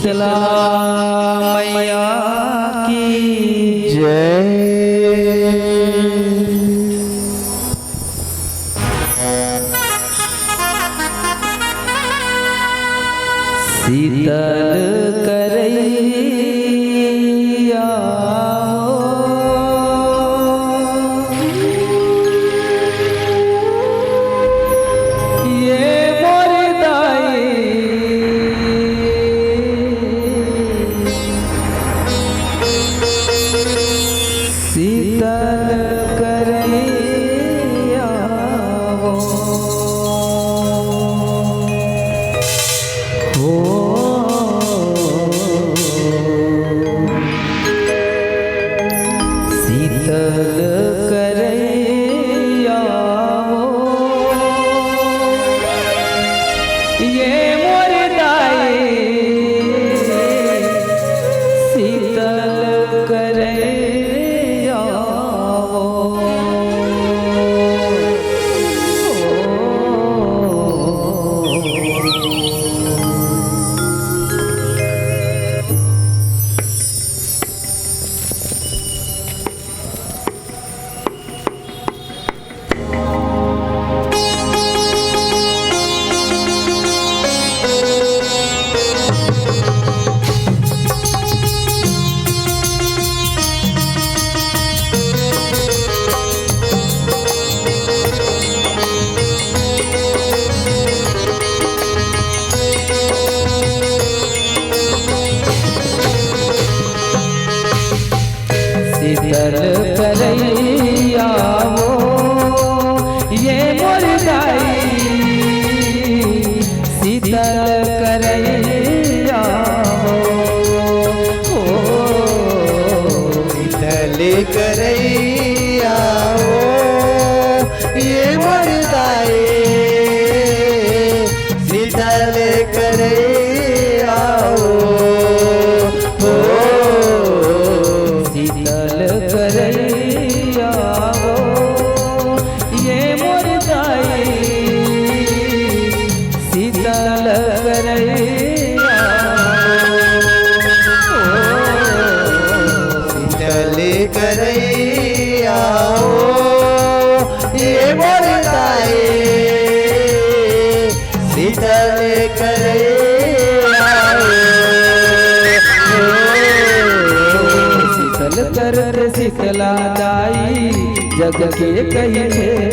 शीतला मैया की जय। शीतल करैया ये मोर दाई शीतल करैया हो शीतल करैया ये मोर दाई शीतल करैया शीतल करैया वो ये मोर दाई शीतल करैया हो शीतल करैया हो ये मोर दाई शीतल करैया हो शीतल करैया वो ये मोर दाई शीतल करैया शीतल करैया हो ये मोर दाई शीतल करैया शीतल करत शीतला दाई जग के कहे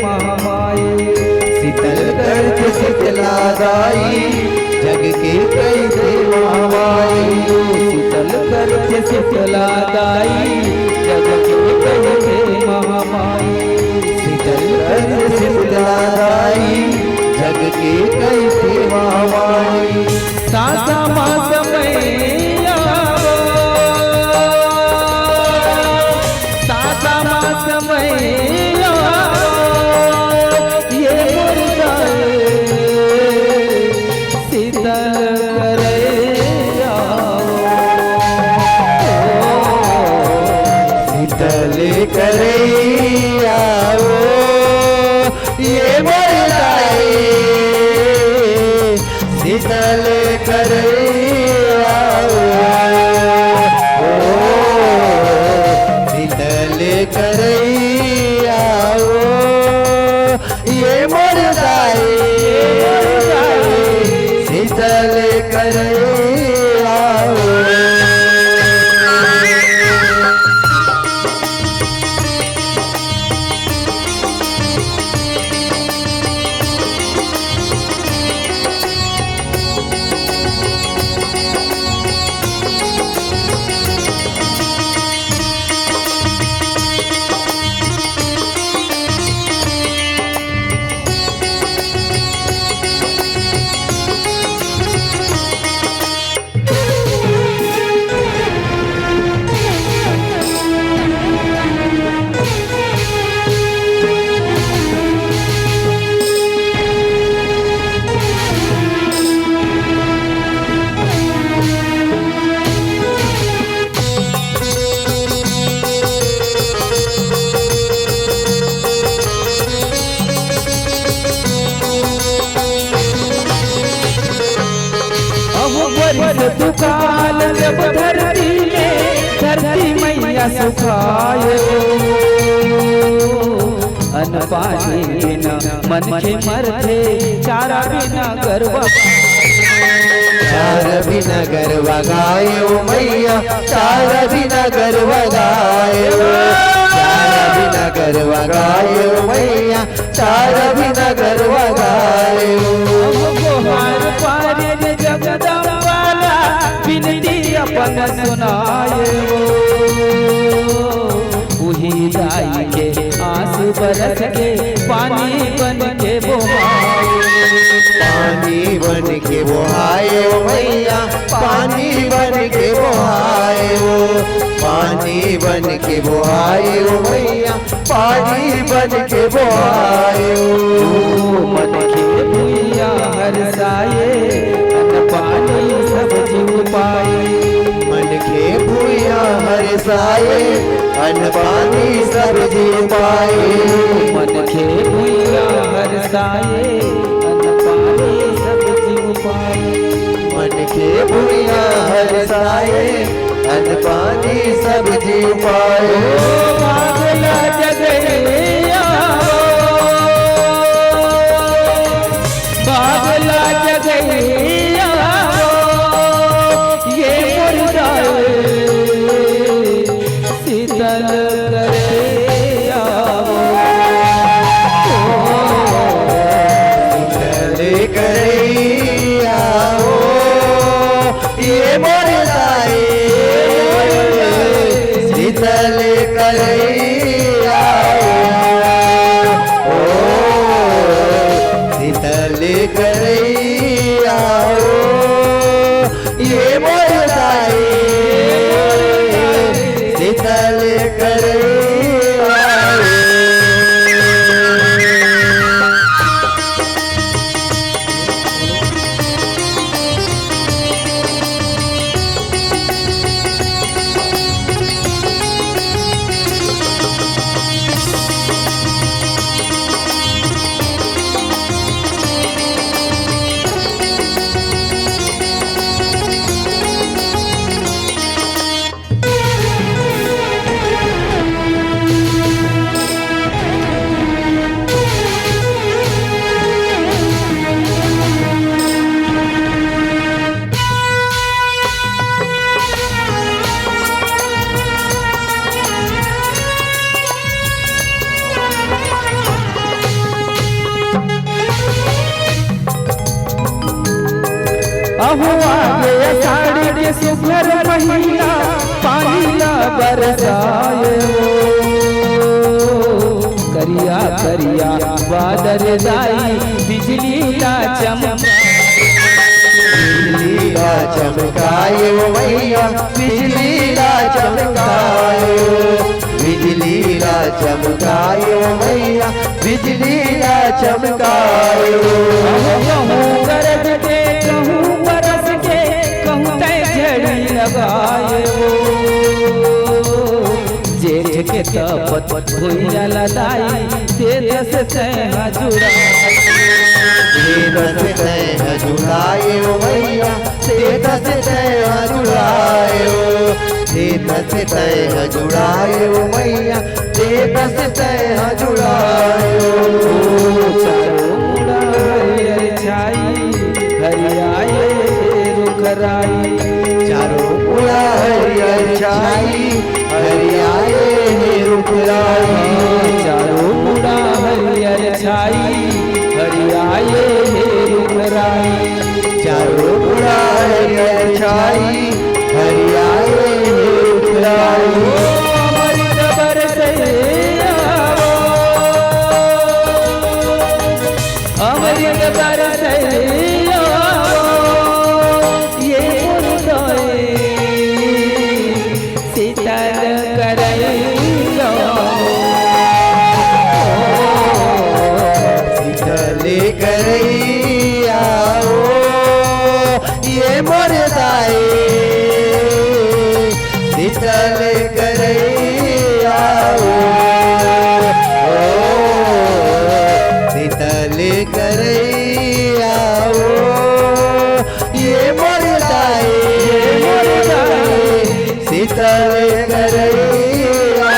महामाई शीतल करत शीतला दाई जग के कहे महामाई शीतल करत शीतला दाई जग के कहे महामाई शीतल करत शीतला दाई जग के कहे महामाई सासा मास मैया सासा मास मैया ये मोर दाई शीतल करैया शीतल करैया हो ये मोर दाई शीतल करैया बादल जब धरती में धरती मैया सुखाए अन्न पानी बिना मन के मरते चारा बिना गरबा चार बिना गरबा गायो मैया चार बिना गरबा गायो चार बिना गरबा गायो मैया चार बिना गरबा गायो गोहार पारे जगदम्बाला विनती अपन सुनाए उही दाई के आंसू बरस के पानी बन के बोहाए पानी बन के बहाए मैया पानी बन के बहाए पानी बन के बहाए मैया पानी बन के बहाए मन के भुइया हरसाए अन्न पानी सब जीव पाए मन के भूया हरसाए अन्न पानी सब जीव पाए मन के भुइया हरसाए अन्न पानी सब जीव पाए मन के भूया हरसाए अन्न पानी सब जीव पाए बादला जगैया बादला जगैया ये मुर्दाए शीतल करे शीतल करैया ये मोरदाए शीतल करैया ओ शीतल करैया ये मोरदाए शीतल करैया अहो आगे साड़ी के सुघर महीना पानी ला बरसाए करिया करिया बादल दाई बिजली ला चमकाए बिजली ला चमकाए मैया बिजली ला चमकाए बिजली ला चमकाए मैया बिजली ला चमकाए कहूँ गरज के कहूँ बरस के कहूँ तय झड़ी लगाए जेठ के तपत भुइया लदाई से दस तय जुड़ाए दस तय जुड़ाए मैया से दस तय जुड़ाए दस तय जुड़ाए मैया से दस तय जुड़ाए चारों मुड़ा हरियर छाई हरियाए रुखराई चारों मुड़ा हरियर छाई हरियाए रुखराई चारों मुड़ा हरियर छाई हरियाए रुखराई चारों मुड़ा हरियर छाई हरियाए रुखराई अमृत बरसे आवो अमृत बरसे आवो ये मुर्दाए शीतल करैया शीतल करैया ये मोरदाए शीतल कर शीतल करैया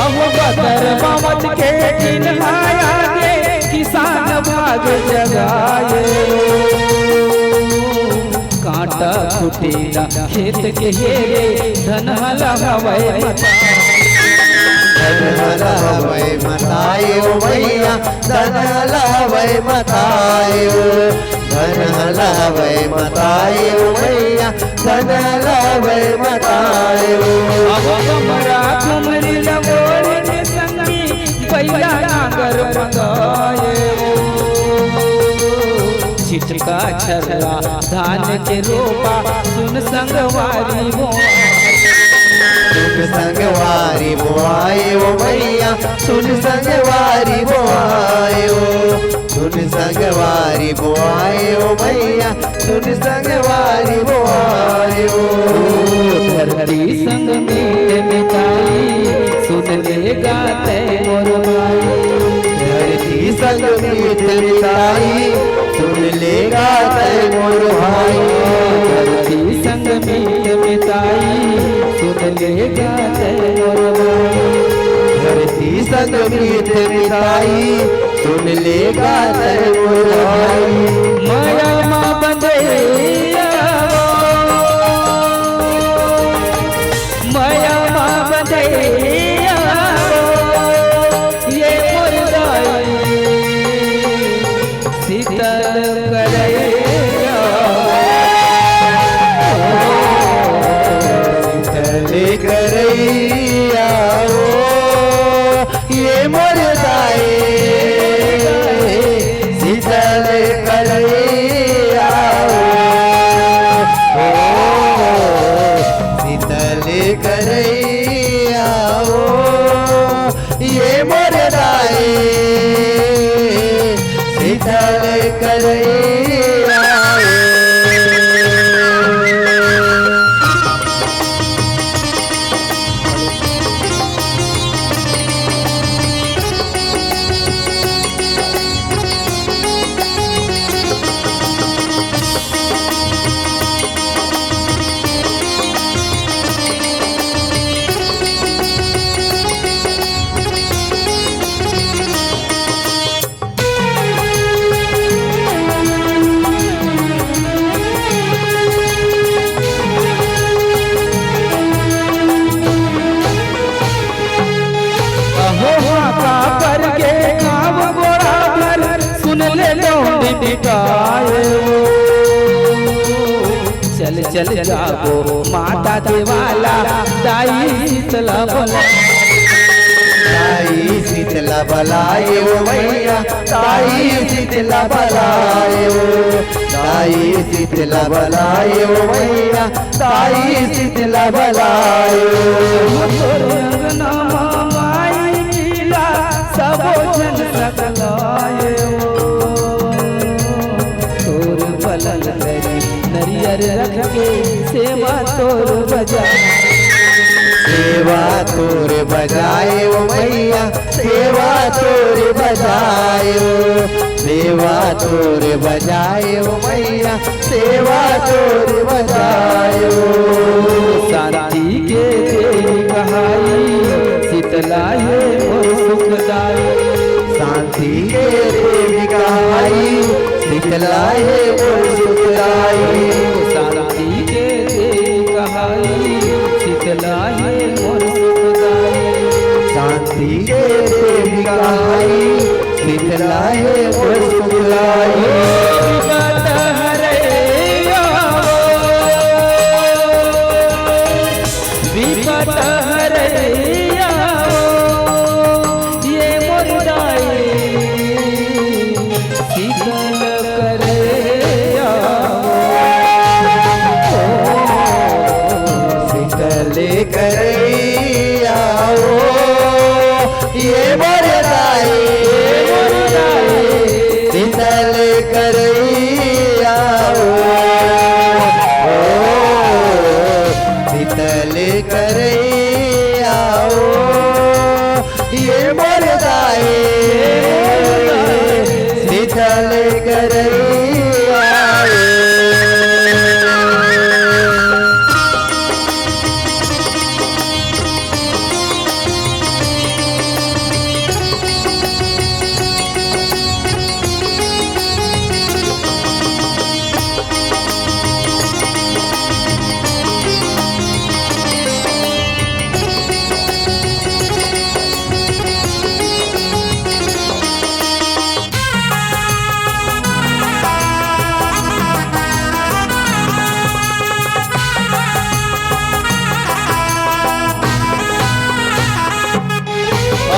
ममत के चिन्हाया गे किसान भाग जगाए कांटा फुटेला खेत के हेरे धन हलावे धन हलावे मतायो भैया धन हलावे मतायो धन हलावे मतायो भैया धन हलावे मतायो हमरा कुमरी लगोड़ के संगी बैला नागर मंगाए छिटका छरला धान के रोपा सुन संगवारी सुन संगवारी बोआयो भैया सुन संगवारी बोआयो सुन संगवारी बोआयो भैया सुन संगवारी बोआयो धरती संग मीत मिताई सुन ले गाते मोर भाई धरती संग मीत मिताई सुन ले गाते मोर भाई धरती संग मीत मिताई सुन ले गाते मोर भाई धरती संग मीत मिताई सुन ले गाते मोर भाई माया माँ बंधैया माया माँ बंधैया ये मोर दाई शीतल करैया शीतल करैया ये मोर दाई शीतल करैया शीतल करैया ये मोर दाई शीतल करैया सुन ले टिकाए चल चल जागो माता देवाला दाई शीतला बोला ताई शीतला बलाए ओ भैया ताई शीतला बलाए ओ ताई शीतला बलाए ओ भैया ताई शीतला बलाए अंगना माई नीला सबो जन सकलाए तोर पलल नरियर रख के सेवा तोर बजा सेवा तोर बजाए ओ भैया सेवा तोर बजाए ओ सेवा तोर बजाए ओ भैया सेवा तोर बजाए ओ शांति के देवी कहाई शीतला है मोर सुखदाई शांति के देवी कहाई शीतला है मोर सुखदाई शांति के देवी कहाई शीतला है मोर सुखदाई शांति के देवी कहाई शीतला है मोर सुखदाई विपत हरैया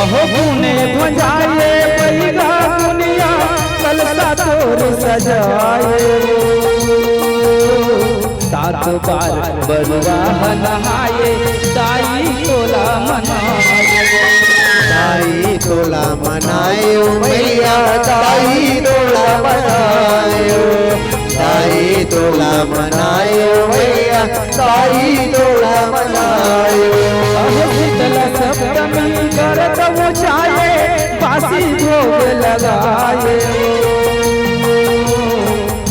अहो पुणे भंजाए पैगा दुनिया कलसा तोर सजाए सात बार बरुआ नहाए दाई तोला मनाए दाई तोला मनायो मैया दाई तोला मनायो दाई तोला मनायो मैया दाई तोला मनायो शीतल सप्तमी करत ऊंचाए बासी भोग लगाए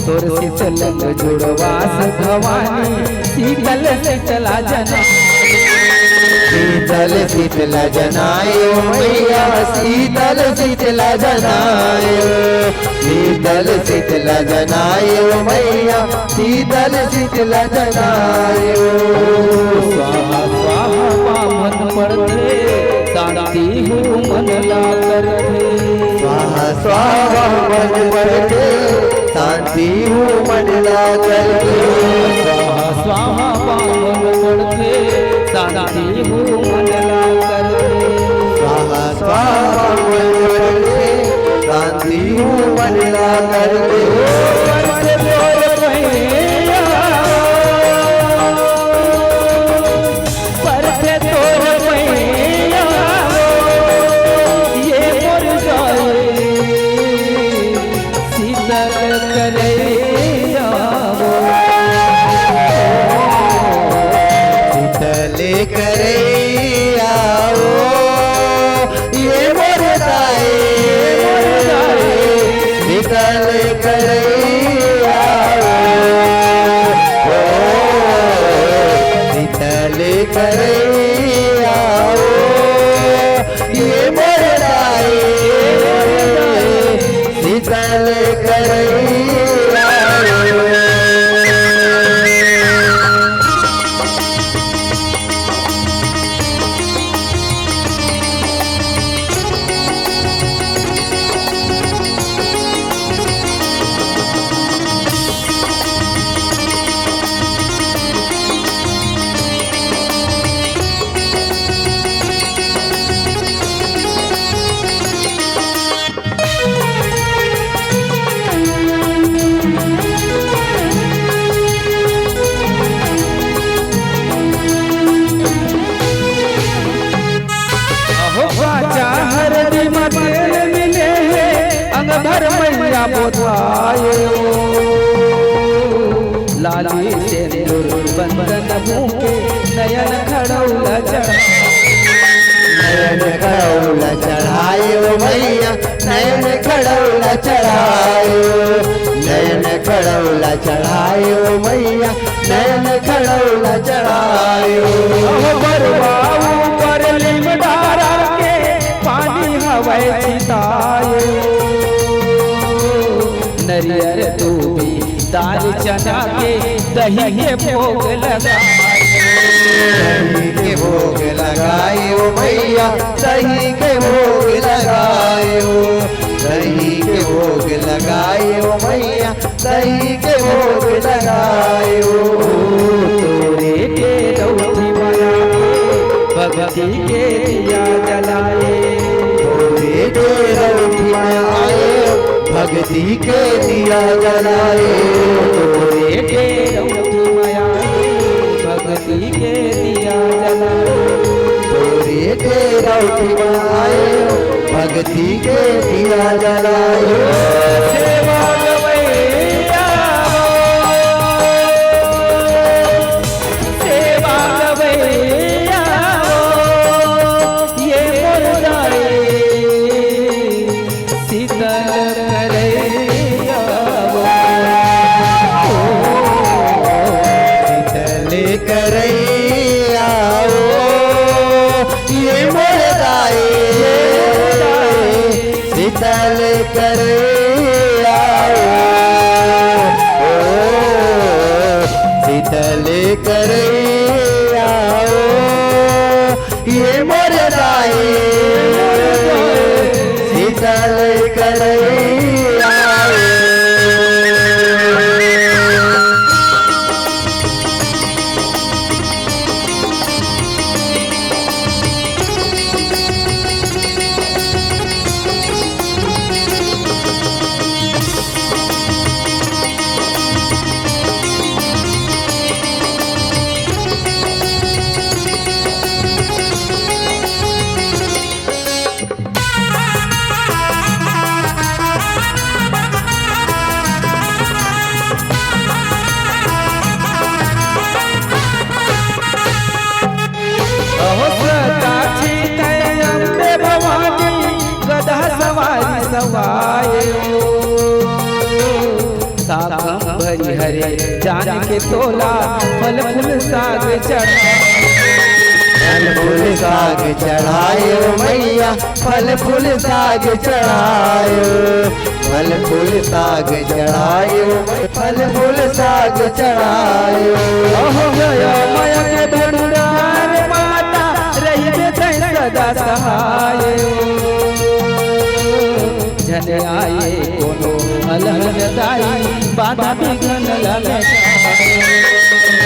तोर शीतल जुड़वास भवानी शीतल शीतला जना शीतल शीतला जनायो मैया शीतल शीतला जनायो शीतल शीतला जनायो मैया शीतल शीतला जनायो स्वाहा स्वाहा पावन पड़ते शांति हूँ मन ला करते स्वाहा स्वाहा मन पड़ते शांति हूँ मन ला करते स्वाहा स्वाहा पावन पड़ते शांति हूँ मन ला करते स्वाहा स्वाहा मन पड़ते शांति हूँ मन ला करते करे आओ ये मोरदाए निकल करे आओ निकल करे आओ ये मोरदाए निकल करे भर मैया बोधाए लाली से बंदन भूखे नयन खड़ौला नयन खड़ौला चढ़ायो मैया नयन खड़ौला चढ़ायो नयन खड़ौला चढ़ायो मैया नयन खड़ौला चढ़ायो बरवाऊ पर लिम डारा के पानी हवाई चिताए नरियर दूबी दाल चना के दही के भोग लगाए दही के भोग लगायो मैया दही के भोग लगायो दही के भोग लगायो मैया दही के भोग लगायो तोरे के रौथी बना के भक्ति के दिया जलाए तोरे के रौथी आए भक्ति के दिया जलाए तोरे के रौथी माया भक्ति के दिया जलाए तोरे के रौथी आए भक्ति के दिया जलाए सेवा गवैया सेवा गवैया ये मोरदाए शीतल करैया शीतल करैया ये मोरदाए शीतल करैया शीतल करैया ये मोरदाए शीतल करैया साखम भरी हरे जान के तोला फल फूल साग चढ़ाए फल फूल साग चढ़ायो मैया फल फूल साग चढ़ायो फल फूल साग चढ़ायो फल फूल साग चढ़ायो हो गया माया के भंडार माता रही तै सदा सहाय जन आए कोनो अलग दाई बाधा विघ्न लगे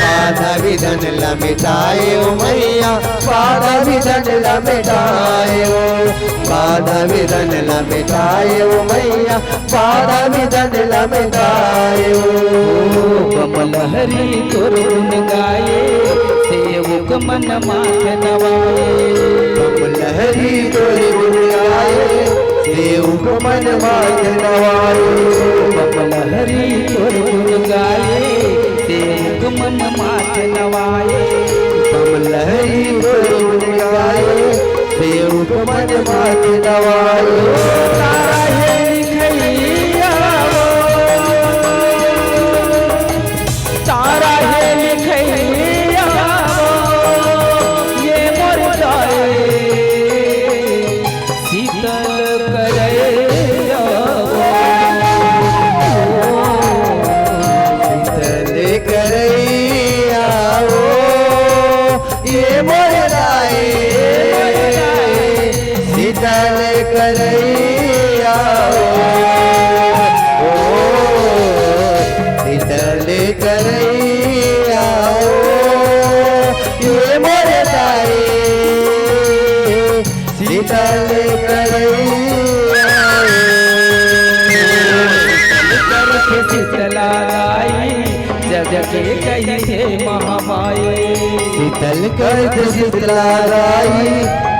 बाधा विधन लमिटायो मैया बाधा विधन लमिटायो बाधा विधन लमिटायो मैया बाधा विधन लमिटायो कमल हरि तोर गुण गाए सेवक मन माथ नवाए कमल हरि तोर गुण गाए सेवक मन माथ नवाए कमल हरि तोर गुण गाए सेवक मन माथ नवाए कमल हरि तोर गुण गाए सेवक मन माथ नवाए तारा हे लिखैया तारा हे लिखैया ये मोर जाए शीतल करैया शीतल करैया ये मोर राए शीतल करैया शीतल करैया ये मोर राए शीतल करैया करके शीतला लाई जग के कही थे महामाई शीतल कर शीतला राई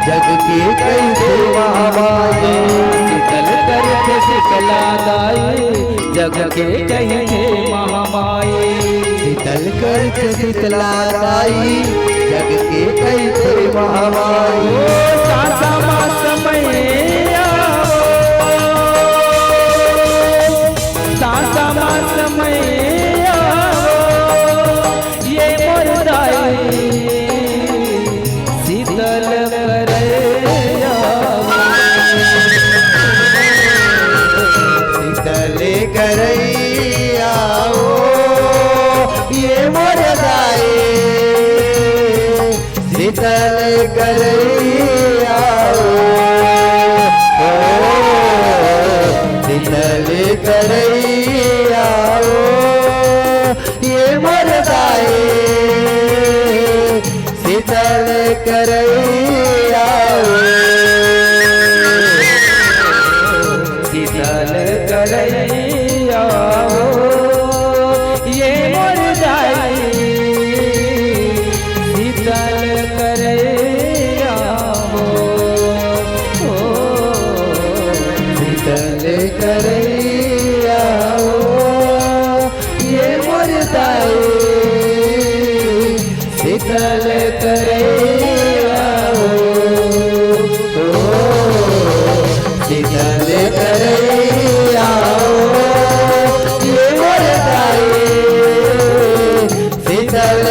जग के कैसे महामाई शीतल करके शीतला लाई जग के कही थे महामाई शीतल कर शीतला राई जग के कैसे महामाई सासा समैया सासा समैया ये मोर दाई शीतल करैया शीतल करैया ये मोर दाई शीतल करैया शीतल करैया ये मोर दाई शीतल करैया शीतल करैया ये मोर दाई शीतल करैया शीतल करैया ये मोर दाई शीतल करैया शीतल करैया ये मोर दाई शीतल